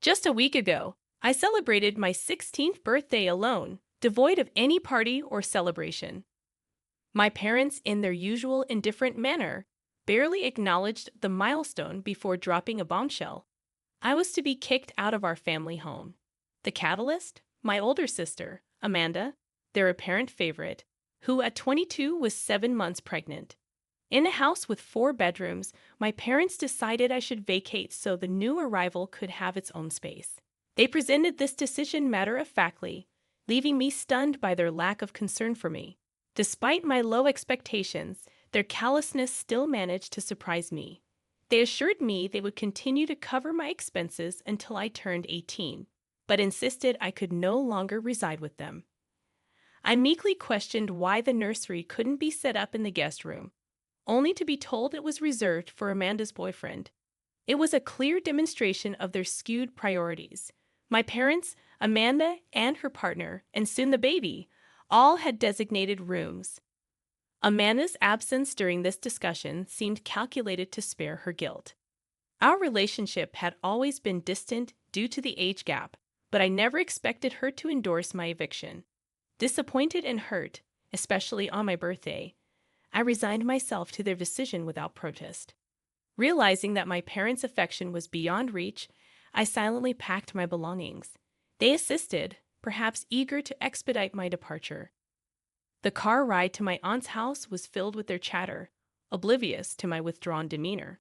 Just a week ago, I celebrated my 16th birthday alone, devoid of any party or celebration. My parents, in their usual indifferent manner, barely acknowledged the milestone before dropping a bombshell. I was to be kicked out of our family home. The catalyst? My older sister, Amanda, their apparent favorite, who at 22 was 7 months pregnant. In a house with 4 bedrooms, my parents decided I should vacate so the new arrival could have its own space. They presented this decision matter-of-factly, leaving me stunned by their lack of concern for me. Despite my low expectations, their callousness still managed to surprise me. They assured me they would continue to cover my expenses until I turned 18, but insisted I could no longer reside with them. I meekly questioned why the nursery couldn't be set up in the guest room, only to be told it was reserved for Amanda's boyfriend. It was a clear demonstration of their skewed priorities. My parents, Amanda and her partner, and soon the baby, all had designated rooms. Amanda's absence during this discussion seemed calculated to spare her guilt. Our relationship had always been distant due to the age gap, but I never expected her to endorse my eviction. Disappointed and hurt, especially on my birthday, I resigned myself to their decision without protest. Realizing that my parents' affection was beyond reach, I silently packed my belongings. They assisted, perhaps eager to expedite my departure. The car ride to my aunt's house was filled with their chatter, oblivious to my withdrawn demeanor.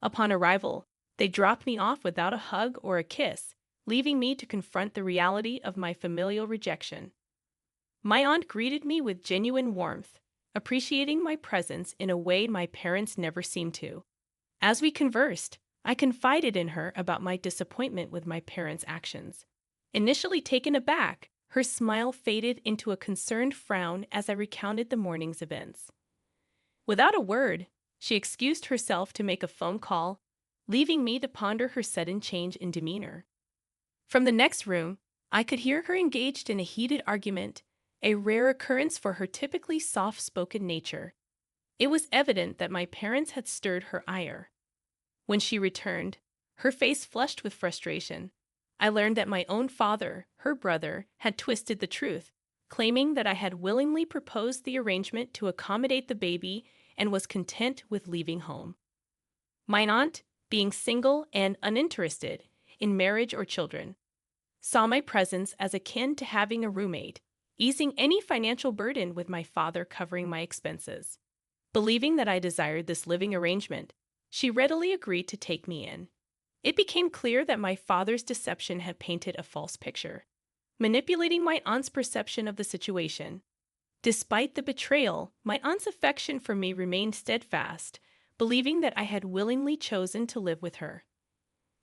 Upon arrival, they dropped me off without a hug or a kiss, leaving me to confront the reality of my familial rejection. My aunt greeted me with genuine warmth, appreciating my presence in a way my parents never seemed to. As we conversed, I confided in her about my disappointment with my parents' actions. Initially taken aback, her smile faded into a concerned frown as I recounted the morning's events. Without a word, she excused herself to make a phone call, leaving me to ponder her sudden change in demeanor. From the next room, I could hear her engaged in a heated argument, a rare occurrence for her typically soft-spoken nature. It was evident that my parents had stirred her ire. When she returned, her face flushed with frustration, I learned that my own father, her brother, had twisted the truth, claiming that I had willingly proposed the arrangement to accommodate the baby and was content with leaving home. My aunt, being single and uninterested in marriage or children, saw my presence as akin to having a roommate, easing any financial burden with my father covering my expenses. Believing that I desired this living arrangement, she readily agreed to take me in. It became clear that my father's deception had painted a false picture, manipulating my aunt's perception of the situation. Despite the betrayal, my aunt's affection for me remained steadfast, believing that I had willingly chosen to live with her.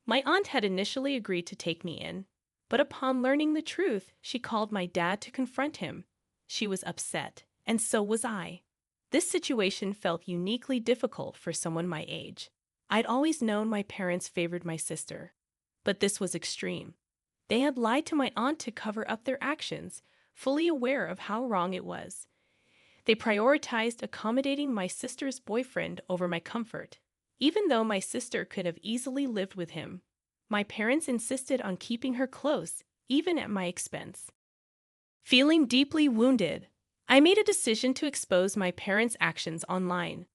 My aunt had initially agreed to take me in, but upon learning the truth, she called my dad to confront him. She was upset, and so was I. This situation felt uniquely difficult for someone my age. I'd always known my parents favored my sister, but this was extreme. They had lied to my aunt to cover up their actions, fully aware of how wrong it was. They prioritized accommodating my sister's boyfriend over my comfort. Even though my sister could have easily lived with him, my parents insisted on keeping her close, even at my expense. Feeling deeply wounded, I made a decision to expose my parents' actions online.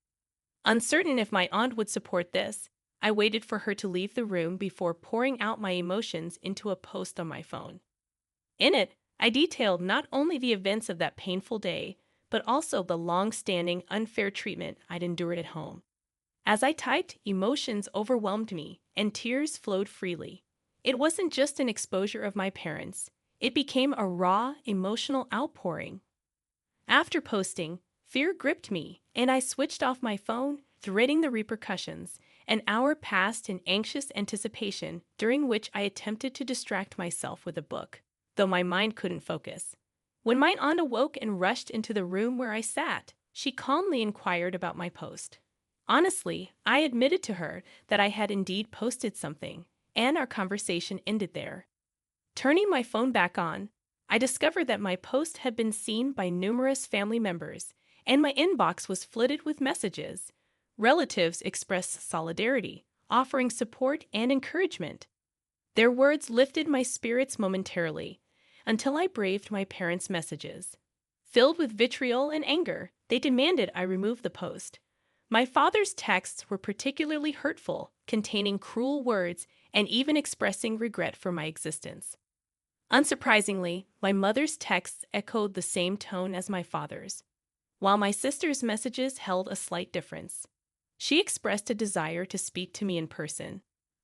Uncertain if my aunt would support this, I waited for her to leave the room before pouring out my emotions into a post on my phone. In it, I detailed not only the events of that painful day, but also the long-standing unfair treatment I'd endured at home. As I typed, emotions overwhelmed me, and tears flowed freely. It wasn't just an exposure of my parents. It became a raw, emotional outpouring. After posting, fear gripped me, and I switched off my phone, dreading the repercussions. An hour passed in anxious anticipation, during which I attempted to distract myself with a book, though my mind couldn't focus. When my aunt awoke and rushed into the room where I sat, she calmly inquired about my post. Honestly, I admitted to her that I had indeed posted something, and our conversation ended there. Turning my phone back on, I discovered that my post had been seen by numerous family members, and my inbox was flooded with messages. Relatives expressed solidarity, offering support and encouragement. Their words lifted my spirits momentarily, until I braved my parents' messages. Filled with vitriol and anger, they demanded I remove the post. My father's texts were particularly hurtful, containing cruel words and even expressing regret for my existence. Unsurprisingly, my mother's texts echoed the same tone as my father's, while my sister's messages held a slight difference. She expressed a desire to speak to me in person,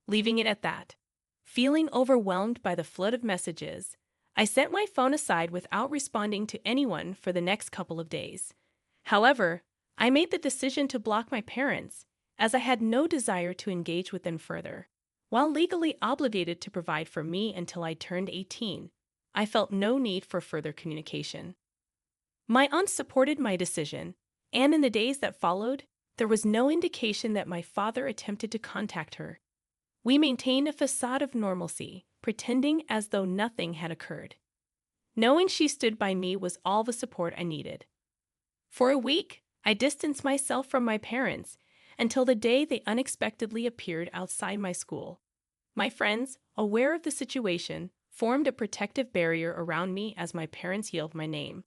leaving it at that. Feeling overwhelmed by the flood of messages, I set my phone aside without responding to anyone for the next couple of days. However, I made the decision to block my parents, as I had no desire to engage with them further. While legally obligated to provide for me until I turned 18, I felt no need for further communication. My aunt supported my decision, and in the days that followed, there was no indication that my father attempted to contact her. We maintained a facade of normalcy, pretending as though nothing had occurred. Knowing she stood by me was all the support I needed. For a week, I distanced myself from my parents until the day they unexpectedly appeared outside my school. My friends, aware of the situation, formed a protective barrier around me as my parents yelled my name.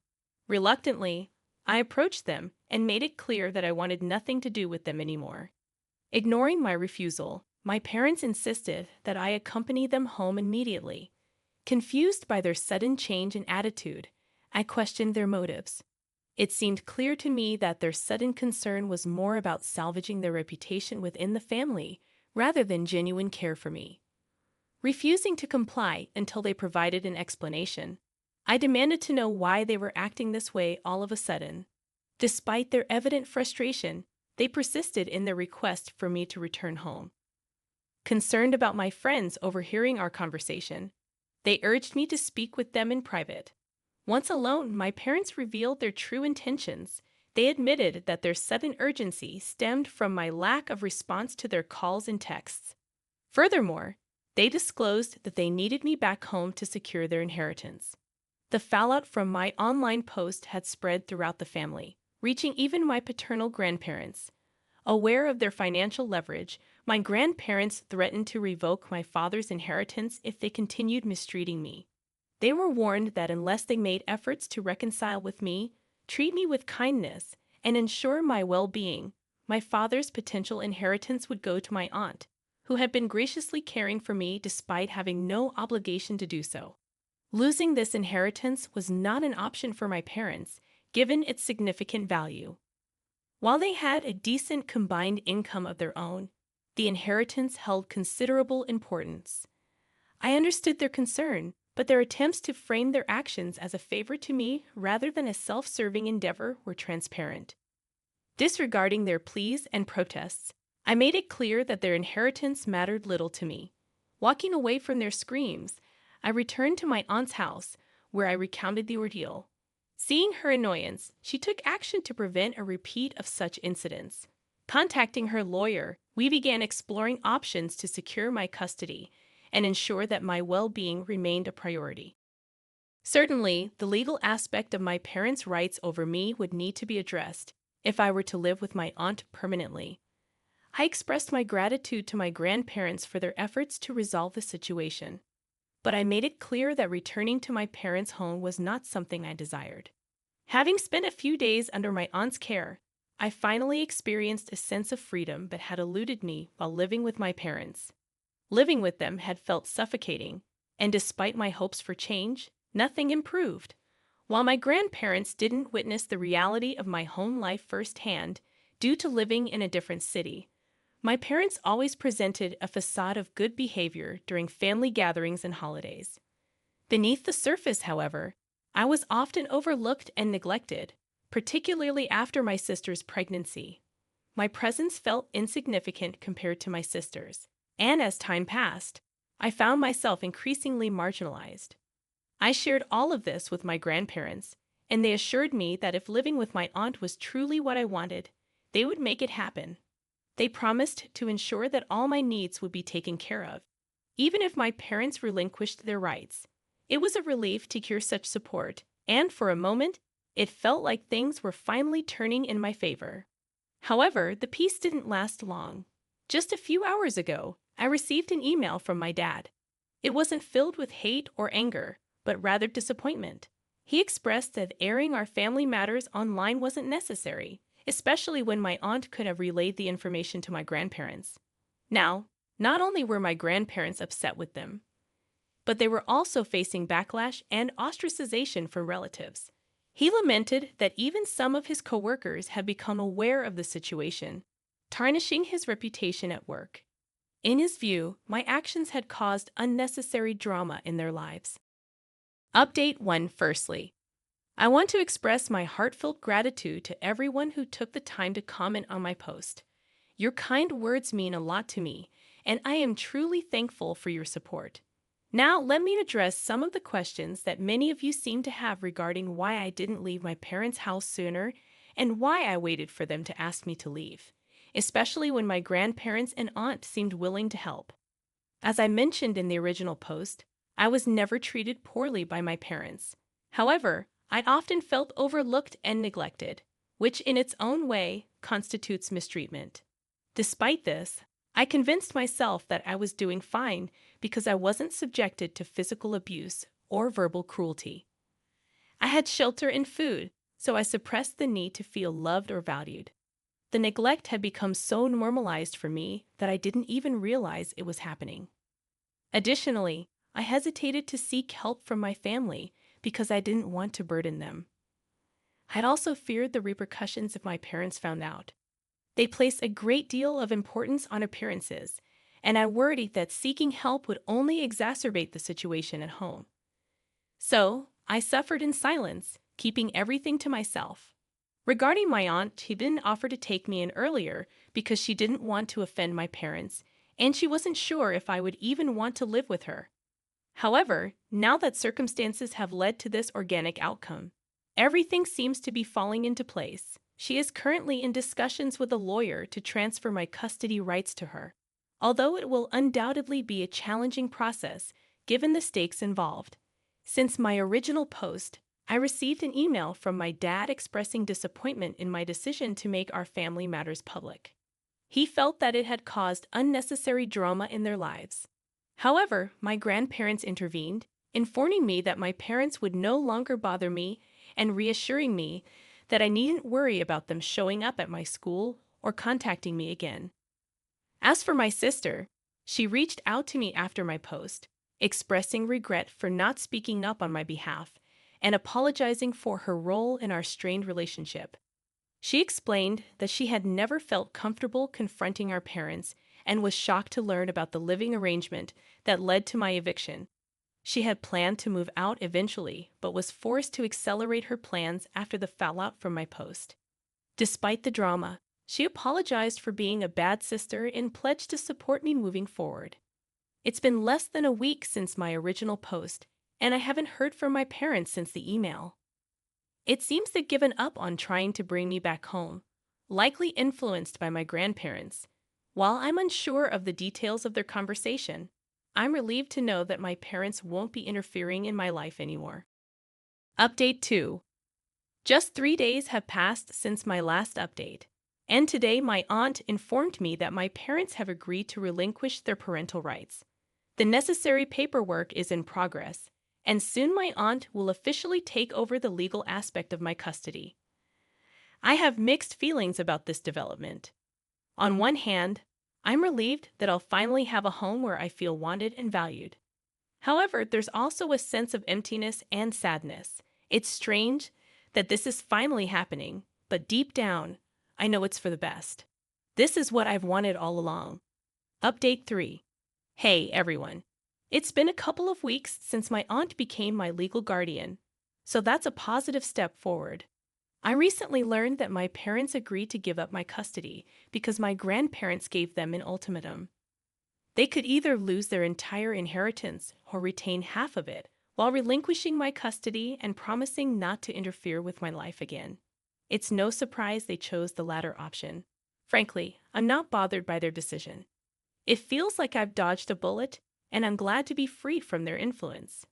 Reluctantly, I approached them and made it clear that I wanted nothing to do with them anymore. Ignoring my refusal, my parents insisted that I accompany them home immediately. Confused by their sudden change in attitude, I questioned their motives. It seemed clear to me that their sudden concern was more about salvaging their reputation within the family rather than genuine care for me. Refusing to comply until they provided an explanation, I demanded to know why they were acting this way all of a sudden. Despite their evident frustration, they persisted in their request for me to return home. Concerned about my friends overhearing our conversation, they urged me to speak with them in private. Once alone, my parents revealed their true intentions. They admitted that their sudden urgency stemmed from my lack of response to their calls and texts. Furthermore, they disclosed that they needed me back home to secure their inheritance. The fallout from my online post had spread throughout the family, reaching even my paternal grandparents. Aware of their financial leverage, my grandparents threatened to revoke my father's inheritance if they continued mistreating me. They were warned that unless they made efforts to reconcile with me, treat me with kindness, and ensure my well-being, my father's potential inheritance would go to my aunt, who had been graciously caring for me despite having no obligation to do so. Losing this inheritance was not an option for my parents, given its significant value. While they had a decent combined income of their own, the inheritance held considerable importance. I understood their concern, but their attempts to frame their actions as a favor to me rather than a self-serving endeavor were transparent. Disregarding their pleas and protests, I made it clear that their inheritance mattered little to me. Walking away from their screams, I returned to my aunt's house, where I recounted the ordeal. Seeing her annoyance, she took action to prevent a repeat of such incidents. Contacting her lawyer, we began exploring options to secure my custody and ensure that my well-being remained a priority. Certainly, the legal aspect of my parents' rights over me would need to be addressed if I were to live with my aunt permanently. I expressed my gratitude to my grandparents for their efforts to resolve the situation, but I made it clear that returning to my parents' home was not something I desired. Having spent a few days under my aunt's care, I finally experienced a sense of freedom that had eluded me while living with my parents. Living with them had felt suffocating, and despite my hopes for change, nothing improved. While my grandparents didn't witness the reality of my home life firsthand due to living in a different city, my parents always presented a facade of good behavior during family gatherings and holidays. Beneath the surface, however, I was often overlooked and neglected, particularly after my sister's pregnancy. My presence felt insignificant compared to my sister's, and as time passed, I found myself increasingly marginalized. I shared all of this with my grandparents, and they assured me that if living with my aunt was truly what I wanted, they would make it happen. They promised to ensure that all my needs would be taken care of, even if my parents relinquished their rights. It was a relief to hear such support, and for a moment, it felt like things were finally turning in my favor. However, the peace didn't last long. Just a few hours ago, I received an email from my dad. It wasn't filled with hate or anger, but rather disappointment. He expressed that airing our family matters online wasn't necessary, especially when my aunt could have relayed the information to my grandparents. Now, not only were my grandparents upset with them, but they were also facing backlash and ostracization from relatives. He lamented that even some of his coworkers had become aware of the situation, tarnishing his reputation at work. In his view, my actions had caused unnecessary drama in their lives. Update 1. Firstly, I want to express my heartfelt gratitude to everyone who took the time to comment on my post. Your kind words mean a lot to me, and I am truly thankful for your support. Now, let me address some of the questions that many of you seem to have regarding why I didn't leave my parents' house sooner and why I waited for them to ask me to leave, especially when my grandparents and aunt seemed willing to help. As I mentioned in the original post, I was never treated poorly by my parents. However, I often felt overlooked and neglected, which in its own way constitutes mistreatment. Despite this, I convinced myself that I was doing fine because I wasn't subjected to physical abuse or verbal cruelty. I had shelter and food, so I suppressed the need to feel loved or valued. The neglect had become so normalized for me that I didn't even realize it was happening. Additionally, I hesitated to seek help from my family because I didn't want to burden them. I'd also feared the repercussions if my parents found out. They place a great deal of importance on appearances, and I worried that seeking help would only exacerbate the situation at home. So, I suffered in silence, keeping everything to myself. Regarding my aunt, she didn't offer to take me in earlier because she didn't want to offend my parents, and she wasn't sure if I would even want to live with her. However, now that circumstances have led to this organic outcome, everything seems to be falling into place. She is currently in discussions with a lawyer to transfer my custody rights to her, although it will undoubtedly be a challenging process given the stakes involved. Since my original post, I received an email from my dad expressing disappointment in my decision to make our family matters public. He felt that it had caused unnecessary drama in their lives. However, my grandparents intervened, informing me that my parents would no longer bother me and reassuring me that I needn't worry about them showing up at my school or contacting me again. As for my sister, she reached out to me after my post, expressing regret for not speaking up on my behalf and apologizing for her role in our strained relationship. She explained that she had never felt comfortable confronting our parents and was shocked to learn about the living arrangement that led to my eviction. She had planned to move out eventually, but was forced to accelerate her plans after the fallout from my post. Despite the drama, she apologized for being a bad sister and pledged to support me moving forward. It's been less than a week since my original post, and I haven't heard from my parents since the email. It seems they've given up on trying to bring me back home, likely influenced by my grandparents. While I'm unsure of the details of their conversation, I'm relieved to know that my parents won't be interfering in my life anymore. Update 2. Just 3 days have passed since my last update, and today my aunt informed me that my parents have agreed to relinquish their parental rights. The necessary paperwork is in progress, and soon my aunt will officially take over the legal aspect of my custody. I have mixed feelings about this development. On one hand, I'm relieved that I'll finally have a home where I feel wanted and valued. However, there's also a sense of emptiness and sadness. It's strange that this is finally happening, but deep down, I know it's for the best. This is what I've wanted all along. Update 3. Hey, everyone. It's been a couple of weeks since my aunt became my legal guardian, so that's a positive step forward. I recently learned that my parents agreed to give up my custody because my grandparents gave them an ultimatum. They could either lose their entire inheritance or retain half of it while relinquishing my custody and promising not to interfere with my life again. It's no surprise they chose the latter option. Frankly, I'm not bothered by their decision. It feels like I've dodged a bullet, and I'm glad to be free from their influence.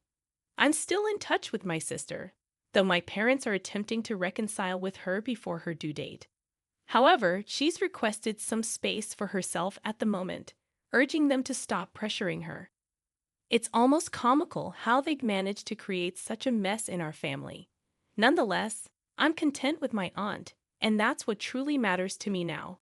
I'm still in touch with my sister, though my parents are attempting to reconcile with her before her due date. However, she's requested some space for herself at the moment, urging them to stop pressuring her. It's almost comical how they'd managed to create such a mess in our family. Nonetheless, I'm content with my aunt, and that's what truly matters to me now.